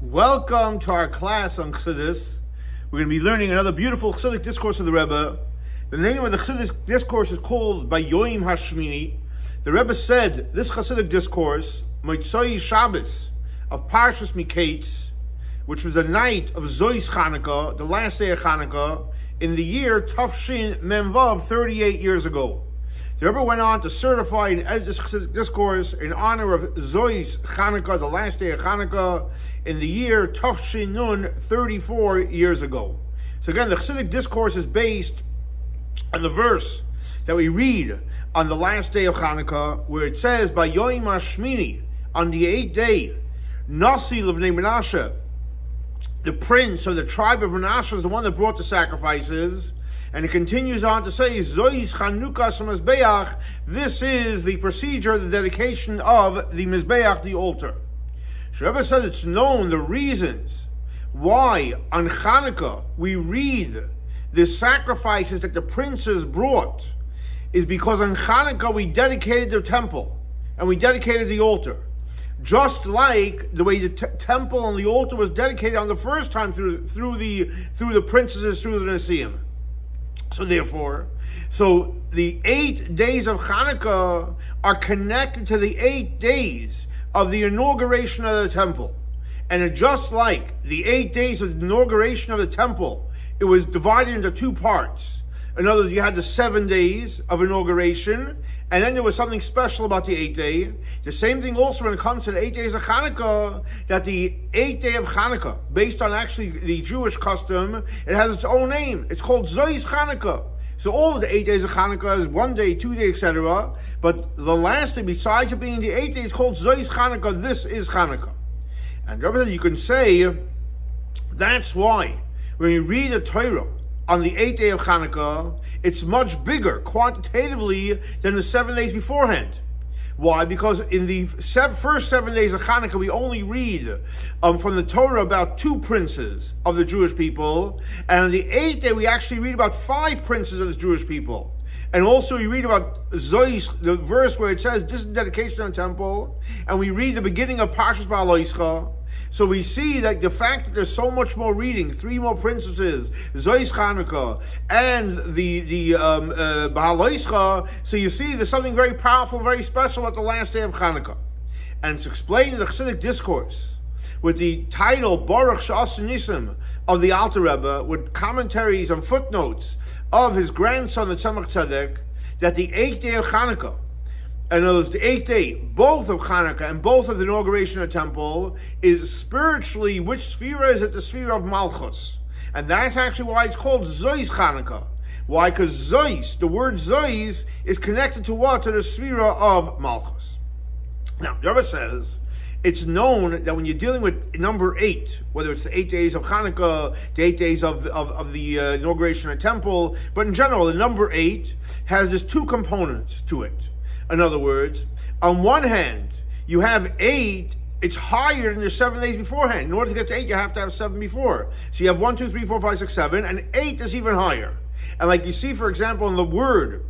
Welcome to our class on Chassidus. We're going to be learning another beautiful Chassidic discourse of the Rebbe. The name of the Chassidic discourse is called Biom ha'shmiני. The Rebbe said this Chassidic discourse, Motzei Shabbos of Parshas Miketz, which was the night of Zois Chanukah, the last day of Chanukah, in the year Tafshin Memvav, 38 years ago. The Rebbe went on to certify and edit this Chassidic discourse in honor of Zois Chanukah, the last day of Chanukah, in the year Tafshin Nun, 34 years ago. So again, the Chassidic discourse is based on the verse that we read on the last day of Chanukah, where it says, Biom ha'shmiני, on the 8th day, Nasi l'bnei Menashe, the prince of the tribe of Menashe, is the one that brought the sacrifices. And it continues on to say, Zois Chanukah Mizbeach, this is the procedure, the dedication of the Mizbeach, the altar. Rebbe says it's known the reasons why on Chanukah we read the sacrifices that the princes brought is because on Chanukah we dedicated the temple and we dedicated the altar. Just like the way the temple and the altar was dedicated on the first time through the princesses, through the Nesiim. So therefore, the 8 days of Chanukah are connected to the 8 days of the inauguration of the temple. And just like the 8 days of the inauguration of the temple, it was divided into 2 parts. In other words, you had the 7 days of inauguration, and then there was something special about the 8th day. The same thing also when it comes to the 8 days of Chanukah, that the 8th day of Chanukah, based on actually the Jewish custom, it has its own name. It's called Zois Chanukah. So all of the 8 days of Chanukah is 1 day, 2 days, etc. But the last day, besides it being the 8th day, is called Zois Chanukah. This is Chanukah. And you can say, that's why when you read the Torah on the 8th day of Chanukah, it's much bigger quantitatively than the 7 days beforehand. Why? Because in the first 7 days of Chanukah, we only read from the Torah about 2 princes of the Jewish people. And on the 8th day, we actually read about 5 princes of the Jewish people. And also we read about Zois, the verse where it says, this is dedication of the temple. And we read the beginning of Parshas Ba'aloischa. So we see that the fact that there's so much more reading, 3 more princesses, Zois Chanukah, and the Ba'aloischa, so you see there's something very powerful, very special about the last day of Chanukah. And it's explained in the Chassidic discourse with the title Baruch She'asa Nisim of the Alter Rebbe, with commentaries and footnotes of his grandson, the Tzemach Tzedek, that the 8th day of Chanukah, in other words, the 8th day, both of Chanukah and both of the inauguration of the temple, is spiritually, which sphere is it? The sphere of Malchus. And that's actually why it's called Zois Chanukah. Why? Because Zois, the word Zois, is connected to what? To the sphere of Malchus. Now, the Rebbe says, it's known that when you're dealing with number 8, whether it's the 8 days of Chanukah, the 8 days of the inauguration of the temple, but in general, the number 8 has these 2 components to it. In other words, on one hand, you have 8, it's higher than the 7 days beforehand. In order to get to 8, you have to have 7 before. So you have 1, 2, 3, 4, 5, 6, 7, and 8 is even higher. And like you see, for example, in the word,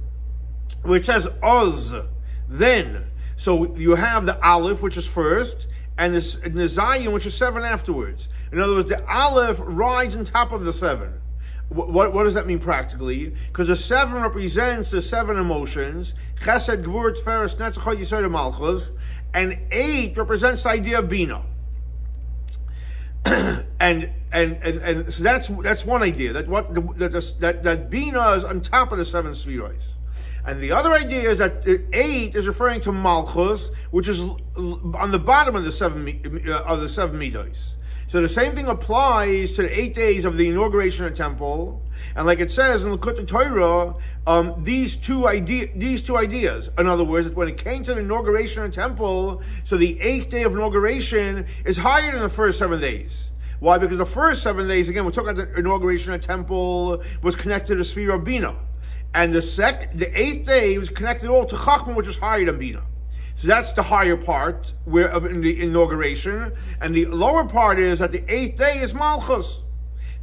where it says Oz, then. So you have the Aleph, which is first, and the Zayin, which is 7 afterwards. In other words, the Aleph rides on top of the 7. What does that mean practically? Because the 7 represents the 7 emotions, Chesed, Gvur, Tiferes, Netzach, Yisod, Malchus, and 8 represents the idea of Bina. and so that's one idea, that Bina is on top of the 7 spheroids. And the other idea is that 8 is referring to Malchus, which is on the bottom of the 7 midos. So the same thing applies to the 8 days of the inauguration of the temple, and like it says in the Torah, these two ideas. In other words, when it came to the inauguration of the temple, so the 8th day of inauguration is higher than the first 7 days. Why? Because the first 7 days, again, we're talking about the inauguration of the temple, was connected to the sphere of Bina, and the 8th day was connected all to Chachma, which is higher than Bina. So that's the higher part in the inauguration. And the lower part is that the 8th day is Malchus.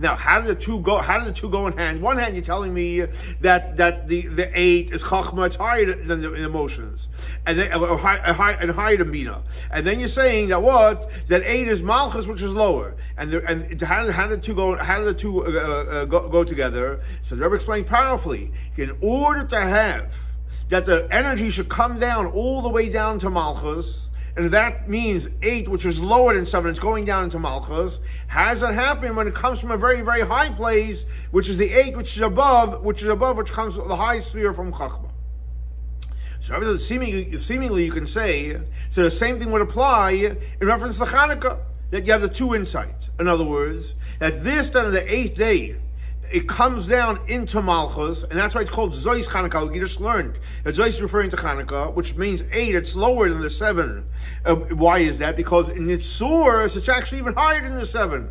Now, how do the two go? How do the two go in hand? One hand, you're telling me that the 8 is chachma, it's higher than the emotions, and then higher than bina. And then you're saying that what? That 8 is malchus, which is lower. And how do the two go? How do the two go together? So the Rebbe explained powerfully. In order to have that the energy should come down all the way down to malchus. And that means 8, which is lower than 7, it's going down into Malchus. How does that happen when it comes from a very, very high place, which is the 8, which comes from the highest sphere from Chachma? So seemingly you can say, so the same thing would apply in reference to Chanukah, that you have the two insights. In other words, that this then on the 8th day, it comes down into Malchus, and that's why it's called Zois Chanukah. We just learned that Zois is referring to Chanukah, which means 8, it's lower than the 7. Why is that? Because in its source, it's actually even higher than the 7.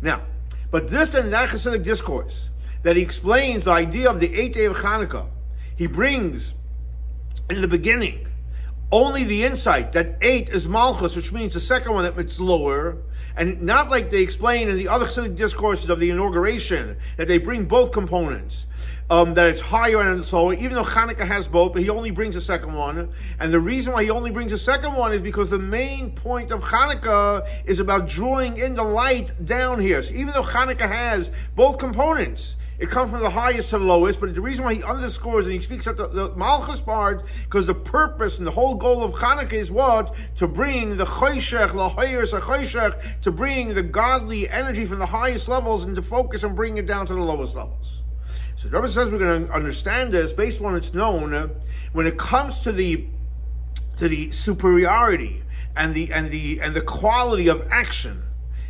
Now, but this in that Hasidic discourse, that he explains the idea of the 8th day of Chanukah, he brings in the beginning only the insight that 8 is Malchus, which means the second one that it's lower, and not like they explain in the other Hasidic discourses of the inauguration, that they bring both components, that it's higher and so, even though Chanukah has both, but he only brings the second one. And the reason why he only brings the second one is because the main point of Chanukah is about drawing in the light down here. So even though Chanukah has both components, it comes from the highest to the lowest, but the reason why he underscores and he speaks at the Malchus part, because the purpose and the whole goal of Chanukah is what? To bring the choshech, lahayers choshech, to bring the godly energy from the highest levels and to focus and bring it down to the lowest levels. So the Rebbe says we're going to understand this based on it's known when it comes to the superiority and the quality of action.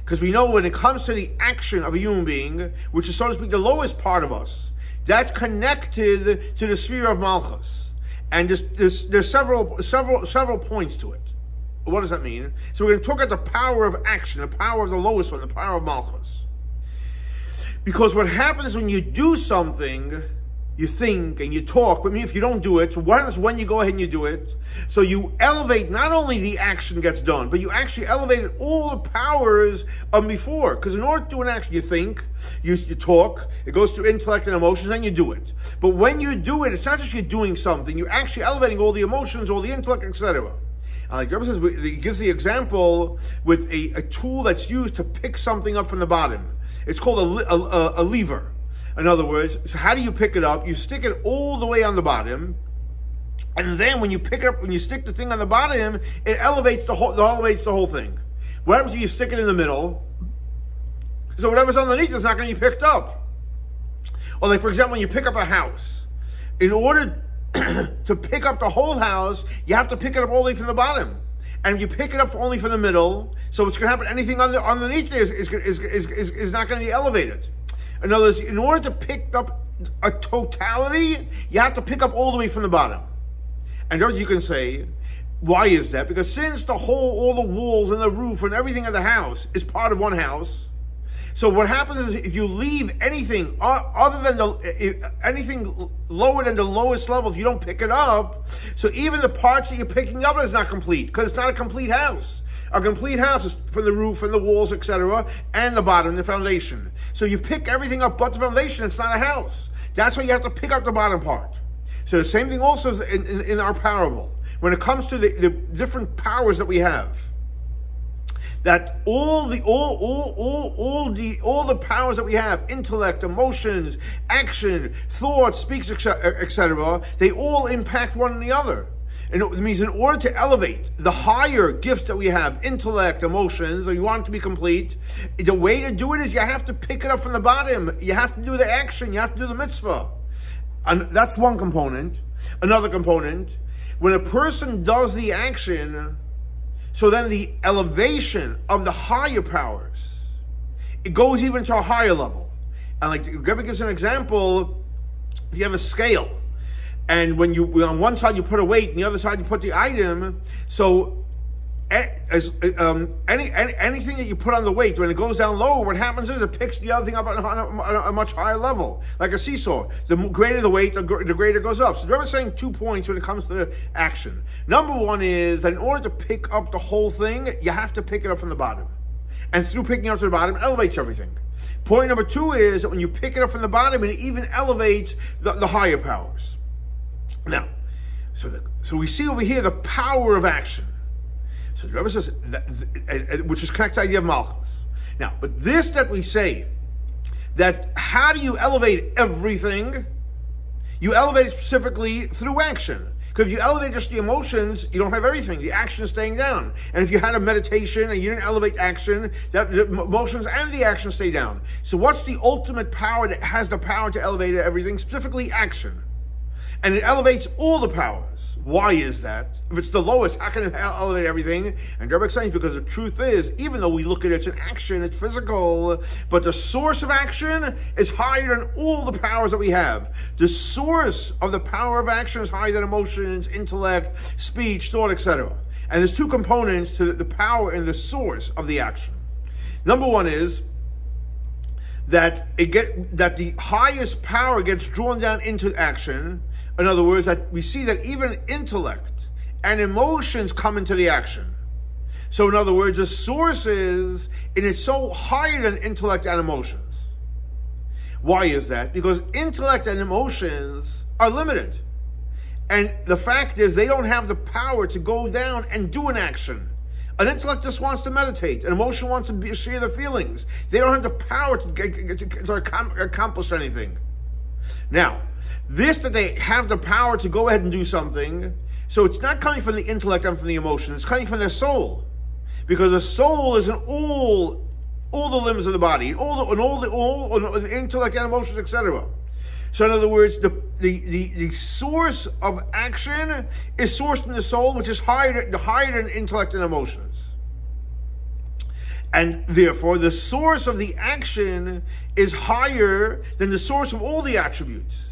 Because we know when it comes to the action of a human being, which is, so to speak, the lowest part of us, that's connected to the sphere of Malchus. And there's several points to it. What does that mean? So we're going to talk about the power of action, the power of the lowest one, the power of Malchus. Because what happens when you do something, you think and you talk, but if you don't do it, so what happens when you go ahead and you do it? So you elevate, not only the action gets done, but you actually elevated all the powers of before. Because in order to do an action, you think, you talk, it goes through intellect and emotions, then you do it. But when you do it, it's not just you're doing something, you're actually elevating all the emotions, all the intellect, etc. Like Rabbi says, he gives the example with a tool that's used to pick something up from the bottom. It's called a lever. In other words, so how do you pick it up? You stick it all the way on the bottom, and then when you pick it up, when you stick the thing on the bottom, it elevates the whole thing. What happens if you stick it in the middle? So whatever's underneath is not going to be picked up. Or like, for example, when you pick up a house, in order to pick up the whole house, you have to pick it up all the way from the bottom. And if you pick it up only from the middle, so what's going to happen? Anything underneath there is not going to be elevated. In other words, in order to pick up a totality, you have to pick up all the way from the bottom. And you can say, why is that? Because since all the walls and the roof and everything of the house is part of one house, so what happens is if you leave anything other than anything lower than the lowest level, if you don't pick it up, so even the parts that you're picking up is not complete, because it's not a complete house. A complete house is from the roof and the walls, etc., and the bottom, the foundation. So you pick everything up but the foundation, it's not a house. That's why you have to pick up the bottom part. So the same thing also is in our parable. When it comes to the different powers that we have, that all the powers that we have, intellect, emotions, action, thought, speech, etc., they all impact one another. And it means in order to elevate the higher gifts that we have, intellect, emotions, or you want it to be complete, the way to do it is you have to pick it up from the bottom. You have to do the action. You have to do the mitzvah. And that's one component. Another component, when a person does the action, so then the elevation of the higher powers, it goes even to a higher level. And like Rebbe gives an example, if you have a scale, and when on one side you put a weight, and the other side you put the item, so anything that you put on the weight, when it goes down lower, what happens is it picks the other thing up on a much higher level, like a seesaw. The greater the weight, the greater it goes up. So the Rebbe is saying 2 points when it comes to action. Number one is that in order to pick up the whole thing, you have to pick it up from the bottom. And through picking it up to the bottom, elevates everything. Point number 2 is that when you pick it up from the bottom, it even elevates the higher powers. Now, so we see over here the power of action. So the Rebbe says, which is connected to the idea of Malchus. Now, but this that we say, that how do you elevate everything? You elevate it specifically through action. Because if you elevate just the emotions, you don't have everything. The action is staying down. And if you had a meditation and you didn't elevate action, the emotions and the action stay down. So what's the ultimate power that has the power to elevate everything? Specifically action. And it elevates all the powers. Why is that? If it's the lowest, how can it elevate everything? And Rebbe explains, because the truth is, even though we look at it as an action, it's physical, but the source of action is higher than all the powers that we have. The source of the power of action is higher than emotions, intellect, speech, thought, etc. And there's 2 components to the power and the source of the action. Number 1 is that the highest power gets drawn down into action. In other words, that we see that even intellect and emotions come into the action. So in other words, the source is, and it's so higher than intellect and emotions. Why is that? Because intellect and emotions are limited. And the fact is, they don't have the power to go down and do an action. An intellect just wants to meditate. An emotion wants to share their feelings. They don't have the power to accomplish anything. Now, this that they have the power to go ahead and do something, so it's not coming from the intellect and from the emotion, it's coming from their soul. Because the soul is in all the limbs of the body, all the intellect and emotions, etc. So in other words, the source of action is sourced in the soul, which is higher than intellect and emotions. And therefore, the source of the action is higher than the source of all the attributes.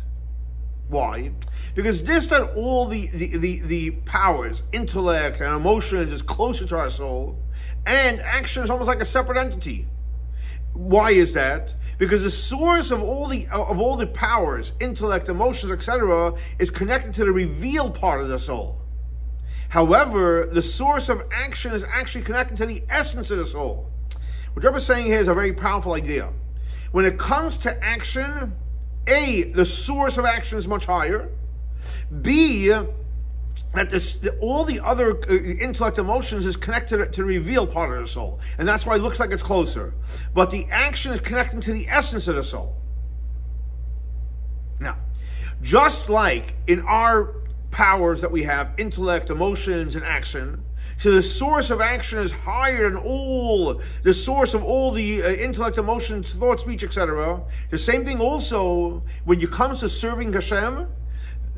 Why? Because this that all the powers, intellect and emotions, is closer to our soul, and action is almost like a separate entity. Why is that? Because the source of all the powers, intellect, emotions, etc., is connected to the revealed part of the soul. However, the source of action is actually connected to the essence of the soul. What Rebbe is saying here is a very powerful idea. When it comes to action, A, the source of action is much higher. B, that all the other intellect emotions is connected to the revealed part of the soul. And that's why it looks like it's closer. But the action is connecting to the essence of the soul. Now, just like in our powers that we have, intellect, emotions, and action, so the source of action is higher than the source of all the intellect, emotions, thought, speech, etc. The same thing also when it comes to serving Hashem.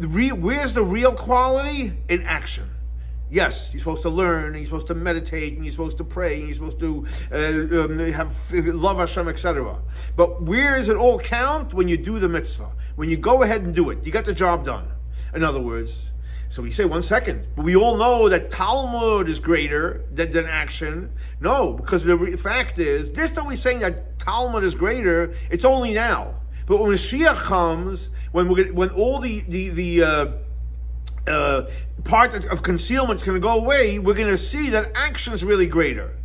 Where's the real quality? In action. Yes, you're supposed to learn, and you're supposed to meditate, and you're supposed to pray, and you're supposed to love Hashem, etc. But where does it all count? When you do the mitzvah. When you go ahead and do it. You got the job done. In other words, so we say, 1 second, but we all know that Talmud is greater than action. No, because the fact is, this that we're saying that Talmud is greater, it's only now. But when Mashiach comes, when all the part of concealment is going to go away, we're going to see that action is really greater.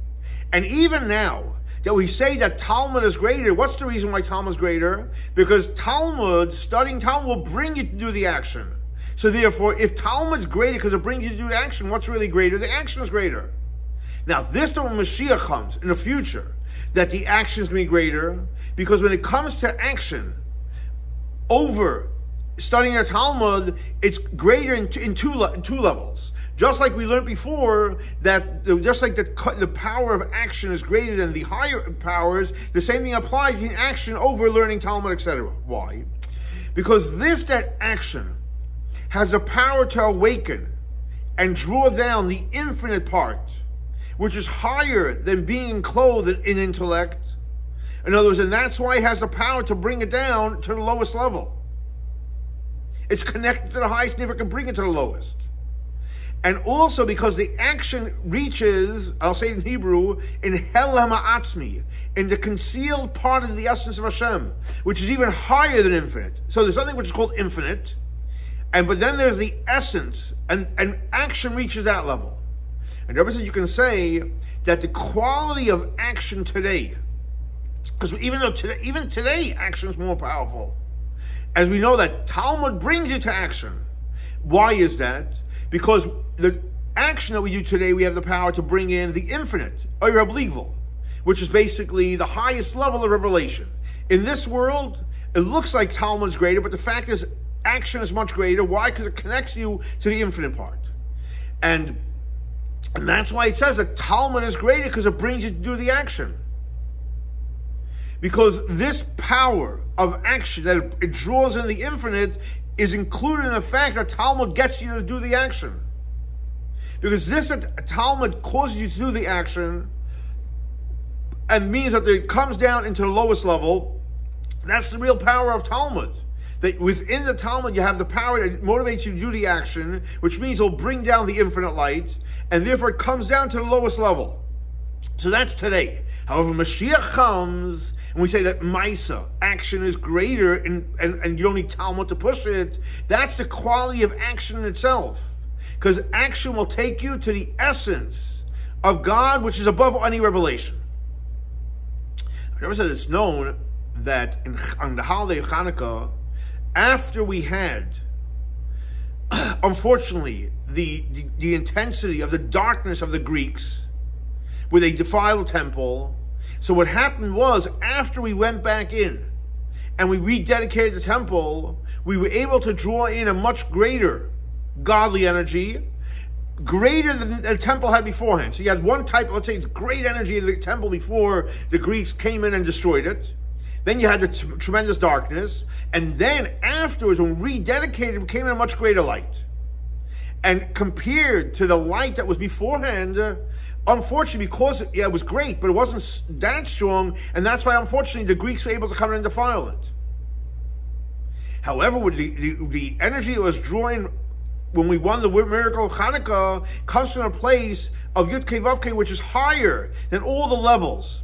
And even now, that we say that Talmud is greater, what's the reason why Talmud is greater? Because studying Talmud will bring you to do the action. So therefore, if Talmud is greater because it brings you to do the action, what's really greater? The action is greater. Now, this when Mashiach comes in the future, that the action is going to be greater, because when it comes to action, over studying the Talmud, it's greater in two levels. Just like we learned before, that just like the power of action is greater than the higher powers, the same thing applies in action over learning Talmud, etc. Why? Because that action has the power to awaken and draw down the infinite part, which is higher than being clothed in intellect. In other words, and that's why it has the power to bring it down to the lowest level. It's connected to the highest, never can bring it to the lowest. And also because the action reaches, I'll say it in Hebrew, in hel ha'atzmi, in the concealed part of the essence of Hashem, which is even higher than infinite. So there's something which is called infinite, but then there's the essence, and action reaches that level. And the Rebbe says you can say that the quality of action today, because even today action is more powerful, as we know that Talmud brings you to action. Why is that? Because the action that we do today, we have the power to bring in the infinite, which is basically the highest level of revelation. In this world, it looks like Talmud's greater, but the fact is, action is much greater. Why? Because it connects you to the infinite part. And that's why it says that Talmud is greater, because it brings you to do the action. Because this power of action that it draws in the infinite is included in the fact that Talmud gets you to do the action. Because this that Talmud causes you to do the action and means that it comes down into the lowest level. That's the real power of Talmud. That within the Talmud you have the power that motivates you to do the action, which means it'll bring down the infinite light, and therefore it comes down to the lowest level. So that's today. However, Mashiach comes, and we say that Maisa, action is greater, and you don't need Talmud to push it. That's the quality of action in itself. Because action will take you to the essence of God, which is above any revelation. I never said it's known that on the holiday of Chanukah, after we had, unfortunately, the intensity of the darkness of the Greeks, where they defiled the temple. So what happened was, after we went back in and we rededicated the temple, we were able to draw in a much greater godly energy, greater than the temple had beforehand. So you had one type, let's say it's great energy in the temple before the Greeks came in and destroyed it. Then you had the tremendous darkness. And then afterwards, when we rededicated, it came in a much greater light. And compared to the light that was beforehand, unfortunately, because it was great, but it wasn't that strong, and that's why, unfortunately, the Greeks were able to come in and defile it. However, with the energy that was drawing when we won the miracle of Chanukah comes from a place of Yud Kei Vav Kei, which is higher than all the levels.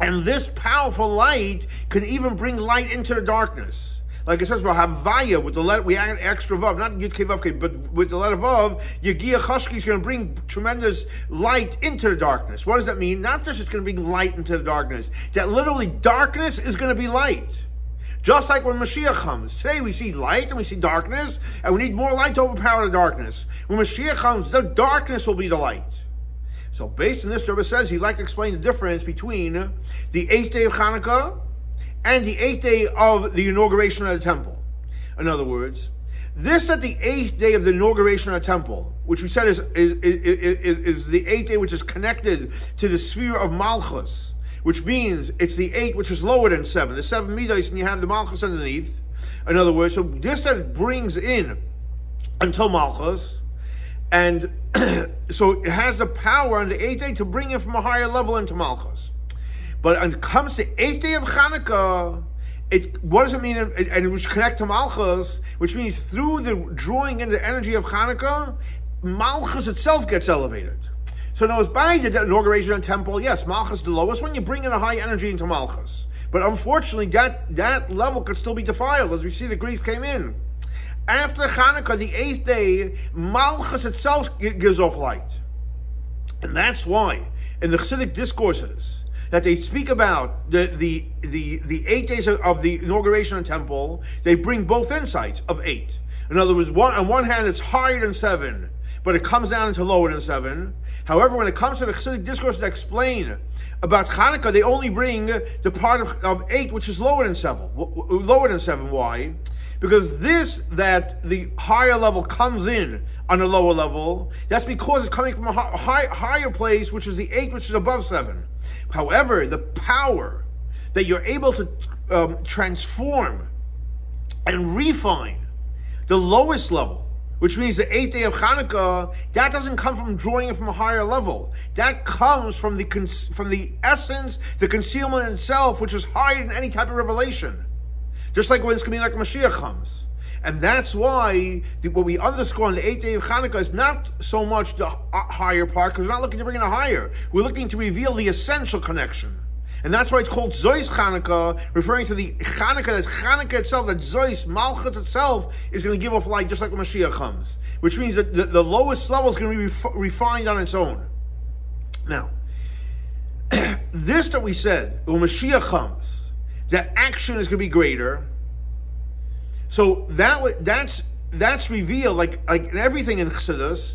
And this powerful light can even bring light into the darkness. Like it says, well, Havaya, with the letter, we add extra Vav, not Yud Kei Vav Kei, but with the letter Vav, Yegiya Chashki is going to bring tremendous light into the darkness. What does that mean? Not just it's going to bring light into the darkness, that literally darkness is going to be light. Just like when Mashiach comes. Today we see light and we see darkness, and we need more light to overpower the darkness. When Mashiach comes, the darkness will be the light. So based on this, Rebbe says he'd like to explain the difference between the 8th day of Chanukah and the 8th day of the inauguration of the temple. In other words, this at the 8th day of the inauguration of the temple, which we said is the 8th day which is connected to the sphere of Malchus, which means it's the 8 which is lower than 7. The 7 midas, and you have the Malchus underneath. In other words, so this that brings in until Malchus, and so it has the power on the 8th day to bring in from a higher level into Malchus. But when it comes to 8th day of Chanukah, what does it mean? And it was connect to Malchus, which means through the drawing in the energy of Chanukah, Malchus itself gets elevated. So now, as by the inauguration of the temple, yes, Malchus is the lowest one. You bring in a high energy into Malchus. But unfortunately, that level could still be defiled, as we see the Greeks came in. After Chanukah, the 8th day, Malchus itself gives off light. And that's why, in the Chassidic discourses, that they speak about the 8 days of the inauguration of the temple, they bring both insights of 8. In other words, on one hand, it's higher than 7, but it comes down into lower than 7. However, when it comes to the Chassidic discourses that explain about Chanukah, they only bring the part of 8 which is lower than 7. Why? Because that the higher level comes in on the lower level, that's because it's coming from a higher place, which is the 8 which is above 7. However, the power that you're able to transform and refine the lowest level, which means the 8th day of Chanukah, that doesn't come from drawing it from a higher level. That comes from the essence, the concealment itself, which is higher than any type of revelation. Just like when it's going to be like Mashiach comes. And that's why what we underscore on the 8th day of Chanukah is not so much the higher part, because we're not looking to bring in a higher. We're looking to reveal the essential connection. And that's why it's called Zois Chanukah, referring to the Chanukah, that's Chanukah itself, that Zois, Malchut itself, is going to give off light just like when Mashiach comes. Which means that the lowest level is going to be refined on its own. Now, this that we said, when Mashiach comes, that action is going to be greater. So that's revealed, like in everything in Chassidus,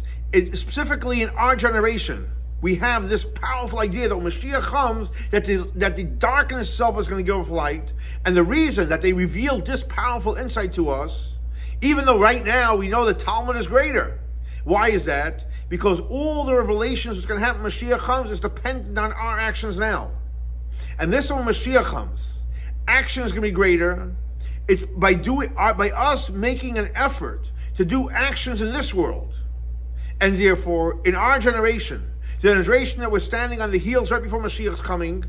specifically in our generation. We have this powerful idea that when Mashiach comes, that the darkness itself is going to give off light. And the reason that they revealed this powerful insight to us, even though right now we know the Talmud is greater. Why is that? Because all the revelations that's going to happen when Mashiach comes is dependent on our actions now. And this when Mashiach comes, action is going to be greater. It's by us making an effort to do actions in this world. And therefore, in our generation, the generation that we're standing on the heels right before Mashiach's coming,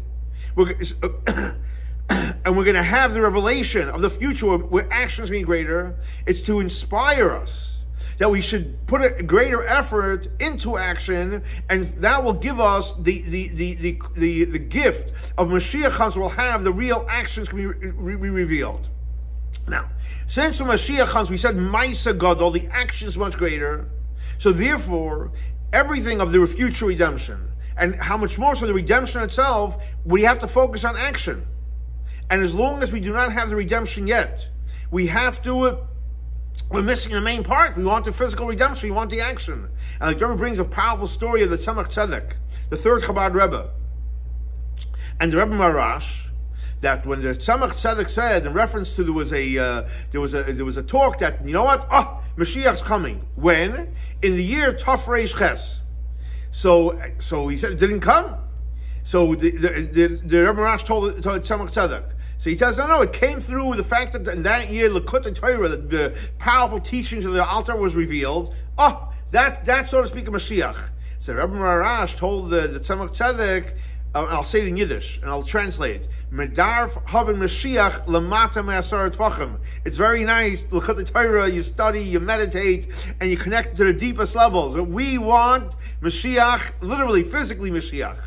and we're going to have the revelation of the future where actions be greater. It's to inspire us that we should put a greater effort into action, and that will give us the gift of Mashiach comes. Will have the real actions can be revealed. Now, since when Mashiach comes, we said Maisa Gadol, the action is much greater. So therefore, everything of the future redemption, and how much more so the redemption itself, we have to focus on action. And as long as we do not have the redemption yet, we're missing the main part. We want the physical redemption, we want the action. And like the Rebbe brings a powerful story of the Tzemach Tzedek, the third Chabad Rebbe. And the Rebbe Marash, that when the Tzemach Tzedek said, in reference to there was a talk that, you know what? Mashiach's coming. When? In the year Tov Reish Ches. So he said it didn't come. So the Rebbe Marash told Tzemach Tzedek. So he tells, no, it came through the fact that in that year, Lekut Torah, the powerful teachings of the altar was revealed. That so to speak, of Mashiach. So Rebbe Marash told the Tzemach Tzedek, I'll say it in Yiddish, and I'll translate. Medarf haben Mashiach lamata me'asar tvachim. It's very nice, Lekut Torah, you study, you meditate, and you connect to the deepest levels. We want Mashiach, literally, physically Mashiach.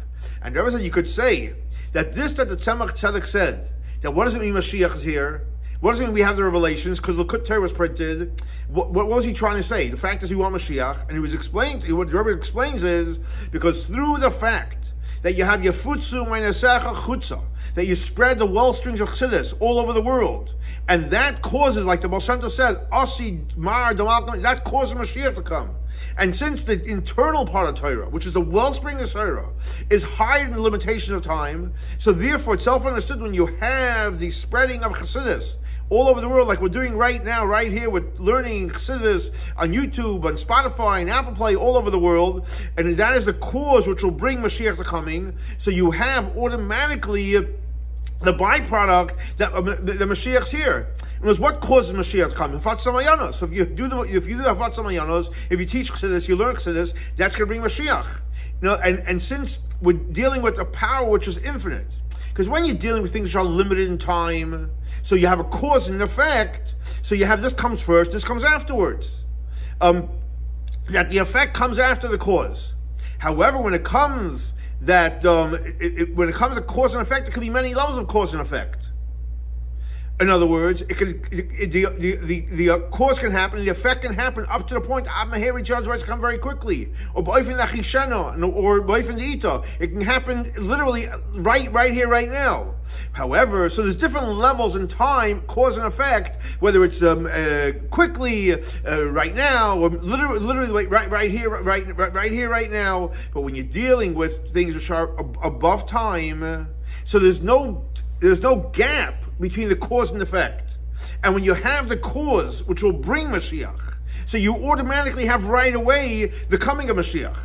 And the Rebbe said, you could say that the Tzemach Tzedek said, that what does it mean Mashiach is here? What does it mean we have the revelations? Because the Lekut Torah was printed. What was he trying to say? The fact is we want Mashiach. And he was explaining, what the Rebbe explains is, because through the fact that you have Yefutzu Meinesecha Chutza, that you spread the wellsprings of Chassidus all over the world. And that causes, like the Baal Shem Tov said, Asi Mar Damal, that causes Mashiach to come. And since the internal part of Torah, which is the wellspring of Torah, is higher than the limitations of time, so therefore it's self-understood when you have the spreading of Chassidus all over the world, like we're doing right now, right here, with learning Chassidus on YouTube, on Spotify, and Apple Play, all over the world, and that is the cause which will bring Mashiach to coming. So you have automatically the byproduct that the Mashiach's here. And what causes Mashiach to come? Hafat Samayanos. So if you do Hafat Samayanos, if you teach Chassidus, you learn Chassidus, that's going to bring Mashiach. You know, and since we're dealing with a power which is infinite, because when you're dealing with things which are limited in time, so you have a cause and an effect, so you have this comes first, this comes afterwards. That the effect comes after the cause. However, when it comes when it comes to cause and effect, there can be many levels of cause and effect. In other words, the cause can happen, the effect can happen up to the point Maheri Judge rights come very quickly, or it can happen literally right here, right now. However, so there's different levels in time, cause and effect, whether it's quickly right now, or literally right here, right now. But when you're dealing with things which are above time, so there's no gap between the cause and effect. And when you have the cause which will bring Mashiach, so you automatically have right away the coming of Mashiach.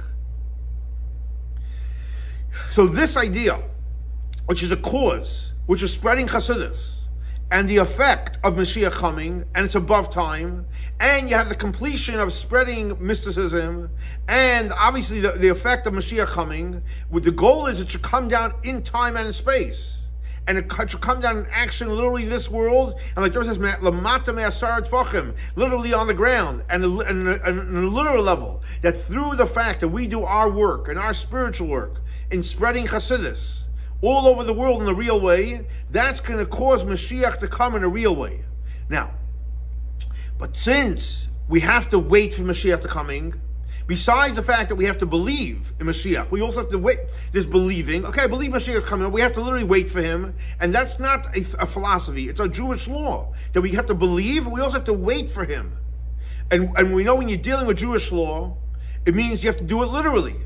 So this idea, which is the cause, which is spreading Chassidus, and the effect of Mashiach coming, and it's above time, and you have the completion of spreading mysticism, and obviously the effect of Mashiach coming, with the goal is it should come down in time and in space. And it should come down in action, literally this world, and like the says, lamata me'asar tvachim, literally on the ground, and a literal level, that through the fact that we do our work and our spiritual work in spreading Chassidus all over the world in the real way, that's going to cause Mashiach to come in a real way. Now, but since we have to wait for Mashiach to coming, besides the fact that we have to believe in Mashiach, we also have to wait, this believing, okay, I believe Mashiach is coming, we have to literally wait for him, and that's not a philosophy, it's a Jewish law, that we have to believe, and we also have to wait for him. And we know when you're dealing with Jewish law, it means you have to do it literally,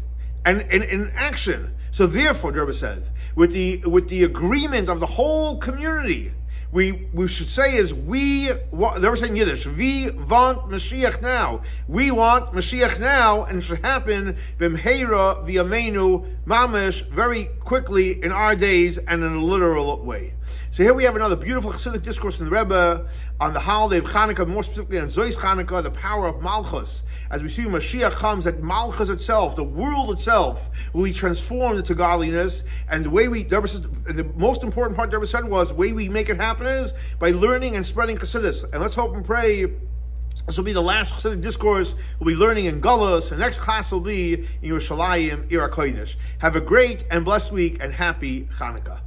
and in action. So therefore, the Rebbe says, with the agreement of the whole community, we should say is they were saying Yiddish, we want Mashiach now. We want Mashiach now, and it should happen b'mheira v'yameinu mamish, very quickly in our days and in a literal way. So here we have another beautiful Hasidic discourse in the Rebbe on the holiday of Chanukah, more specifically on Zois Chanukah, the power of Malchus. As we see when Mashiach comes, that Malchus itself, the world itself, will be transformed into godliness. And the way the most important part the Rebbe said was, the way we make it happen is by learning and spreading Chassidus. And let's hope and pray this will be the last Chassidic discourse we'll be learning in Galus. The next class will be in Yerushalayim, Ir HaKodesh. Have a great and blessed week and happy Chanukah.